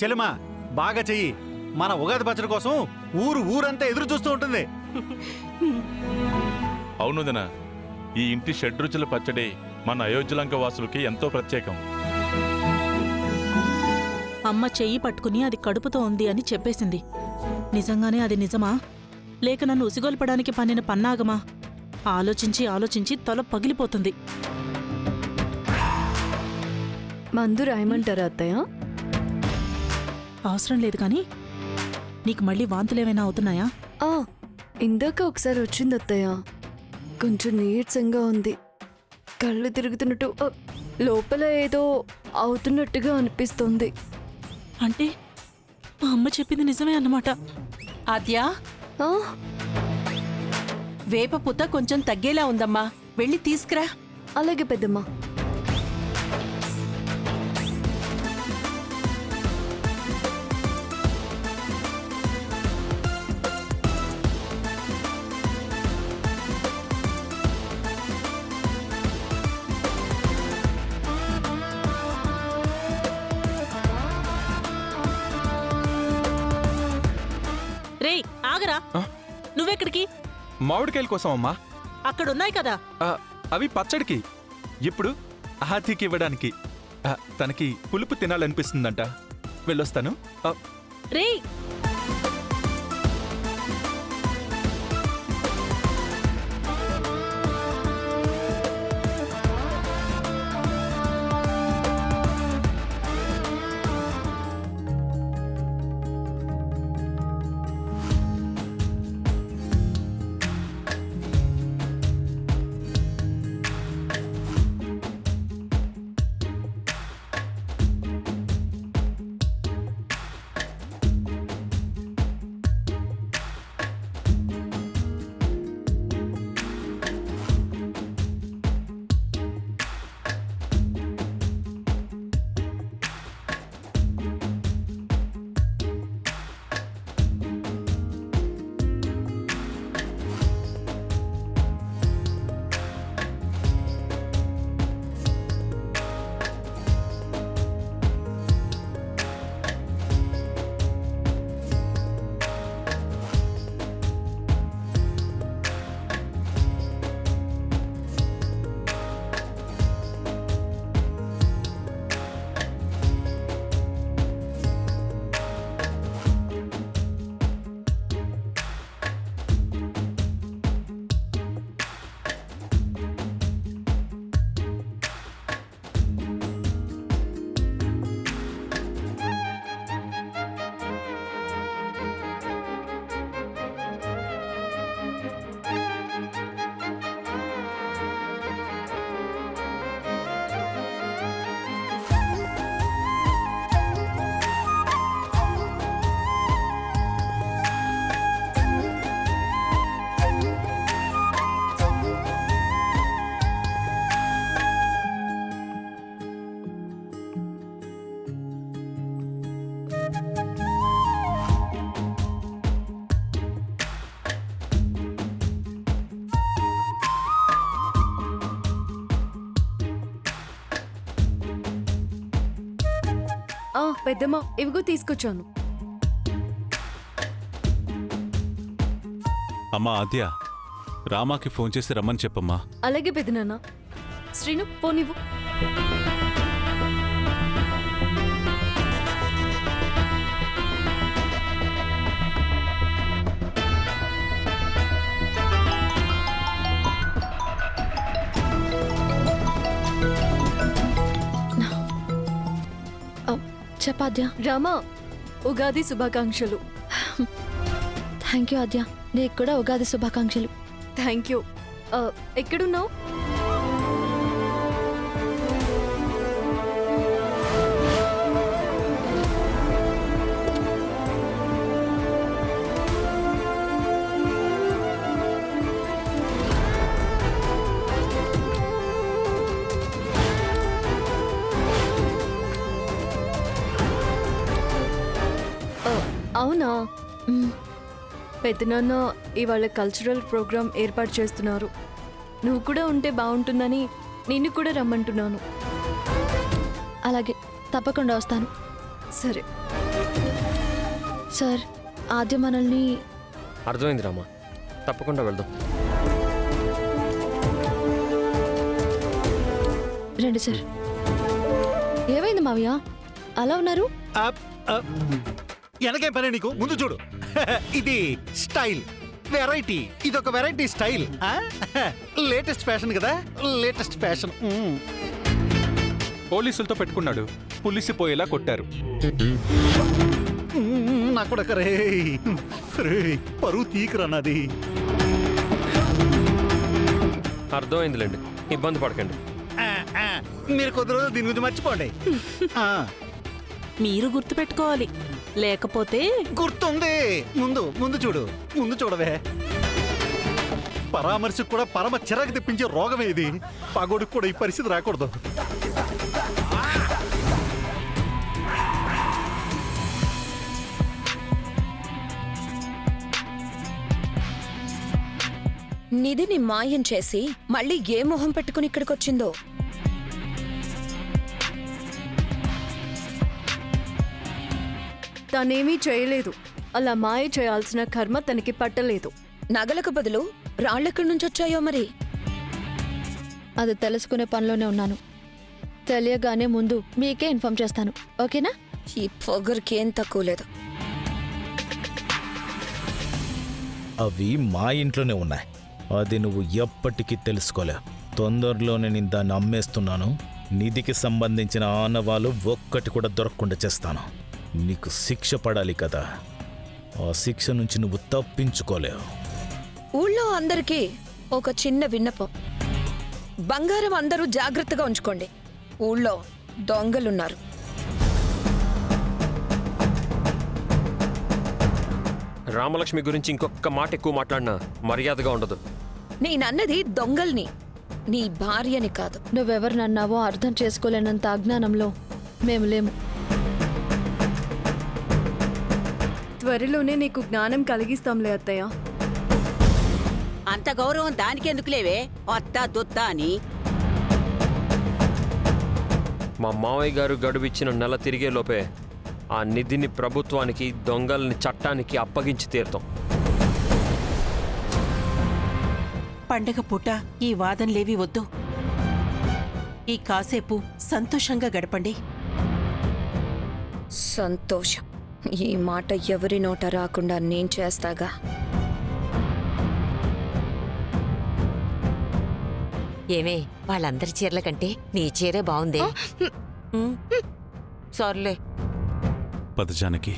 చెలిమా బాగా చెయ్యి. మన ఉగాది పచ్చడి కోసం ఊరంతా ఎదురు చూస్తూ ఉంటుంది. అవును దినా, ఈ ఇంటి షడ్రుచుల పచ్చడి మన అయోధ్యలంక వాసులకి ఎంతో ప్రత్యేకం. అమ్మ చెయ్యి పట్టుకుని అది కడుపుతో ఉంది అని చెప్పేసింది. నిజంగానే అది నిజమా, లేక నన్ను ఉసిగొల్పడానికి పన్నిన పన్నాగమా? ఆలోచించి ఆలోచించి తల పగిలిపోతుంది. మందు రాయమంటారా అత్తయ్య? అవసరం లేదు కానీ నీకు మళ్ళీ వాంతులేమైనా అవుతున్నాయా? ఇందాక ఒకసారి వచ్చింది అత్తయ్య. కొంచెం నీరసంగా ఉంది, కళ్ళు తిరుగుతున్నట్టు, లోపల ఏదో అవుతున్నట్టుగా అనిపిస్తుంది. అంటే మా అమ్మ చెప్పింది నిజమే అన్నమాట. ఆద్యా, ఆ, వేప పూత కొంచెం తగ్గేలా ఉందమ్మా, వెళ్ళి తీసుకురా. అలాగే పెద్దమ్మ. రేయ్ ఆగరా, నువ్వెక్కడికి? మామిడికాయల కోసం అమ్మా. అక్కడున్నాయి కదా. అవి పచ్చడికి, ఇప్పుడు ఆతికి ఇవ్వడానికి. తనకి పులుపు తినాలనిపిస్తుందంట. వెళ్ళొస్తాను. రేయ్ పెద్దమ్మ, ఇవిగో తీసుకొచ్చాను. అమ్మా ఆద్య, రామాకి ఫోన్ చేసి రమ్మని చెప్పమ్మా. అలాగే పెద్దనాన్న. శ్రీను, ఫోన్ ఇవ్వు. చెప్పాద్య. రామా, ఉగాది శుభాకాంక్షలు. థ్యాంక్ యూ ఆద్య, నీకు కూడా ఉగాది శుభాకాంక్షలు. Thank you. ఎక్కడున్నావు? అవునా? పెద్దనాన్న ఇవాళ కల్చరల్ ప్రోగ్రామ్ ఏర్పాటు చేస్తున్నారు. నువ్వు కూడా ఉంటే బాగుంటుందని నిన్ను కూడా రమ్మంటున్నాను. అలాగే, తప్పకుండా వస్తాను. సరే. సార్ ఆద్య మనల్ని అర్థమైంది రామా, తప్పకుండా వెళ్దాం. రండి సార్. ఏమైంది మావయ్య అలా ఉన్నారు? Up, up. వెనకేం పని నీకు, ముందు చూడు. ఇది స్టైల్ వెరైటీ, ఇది ఒక వెరైటీ స్టైల్. లేటెస్ట్ ఫ్యాషన్ కదా, లేటెస్ట్ ఫ్యాషన్. పోలీసులతో పెట్టుకున్నాడు, పులిసిపోయేలా కొట్టారు. నాకు కూడా రే పరువు తీకురా నాది. అర్థమైందిలేండి, ఇబ్బంది పడకండి. ఆ, ఆ, మీరు కొద్ది రోజులు దీని గురించి మర్చిపోండి. ఆ, మీరు గుర్తుపెట్టుకోవాలి, లేకపోతే గుర్తుంది. ముందు ముందు చూడు, ముందు చూడవే. పరామర్శకు కూడా పరమ చిరాకు తెప్పించే రోగమే ఇది. పగోడికి కూడా ఈ పరిస్థితి రాకూడదు. నిధిని మాయం చేసి మళ్ళీ ఏ మొహం పెట్టుకుని ఇక్కడికొచ్చిందో. తనేమీ చేయలేదు. అలా మాయ చేయాల్సిన కర్మ తనకి పట్టలేదు. నగలకు బదులు రాళ్ళెక్కడి నుంచి వచ్చాయో మరి. అది తెలుసుకునే పనిలోనే ఉన్నాను. తెలియగానే ముందు మీకే ఇన్ఫార్మ్ చేస్తాను, ఓకేనా? ఈ పొగరికి ఏం తక్కువ లేదు. అవి మా ఇంట్లోనే ఉన్నాయి. అది నువ్వు ఎప్పటికీ తెలుసుకోలేవు. తొందరలోనే నేను దాన్ని అమ్మేస్తున్నాను. నిధికి సంబంధించిన ఆనవాలు ఒక్కటి కూడా దొరకకుండా చేస్తాను. నీకు శిక్ష పడాలి కదా, ఆ శిక్ష నుంచి నువ్వు తప్పించుకోలేవు. ఊళ్ళో అందరికీ ఒక చిన్న విన్నపం. బంగారం అందరూ జాగ్రత్తగా ఉంచుకోండి. ఊళ్ళో దొంగలున్నారు. రామలక్ష్మి గురించి ఇంకొక మాట ఎక్కువ మాట్లాడినా మర్యాదగా ఉండదు. నేనన్నది దొంగల్ని, నీ భార్యని కాదు. నువ్వెవరినన్నావో అర్థం చేసుకోలేనంత అజ్ఞానంలో మేము లేము. త్వరలోనే నీకు జ్ఞానం కలిగిస్తాంలే అత్తయ్య. అంత గౌరవం దానికెందుకులేవే, అత్తా దొత్తా అని. మా మావయ్య గారు గడువిచ్చిన నెల తిరిగే లోపే ఆ నిధిని ప్రభుత్వానికి, దొంగల్ని చట్టానికి అప్పగించి తీరుతాం. పండగ పూట ఈ వాదనలేవి వద్దు. ఈ కాసేపు సంతోషంగా గడపండి. సంతోషం, ఈ మాట ఎవరి నోట రాకుండా నేను చేస్తాగా. ఏమే, వాళ్ళందరి చీరల కంటే నీ చీరే బాగుందే. సర్లే. పద జానకి.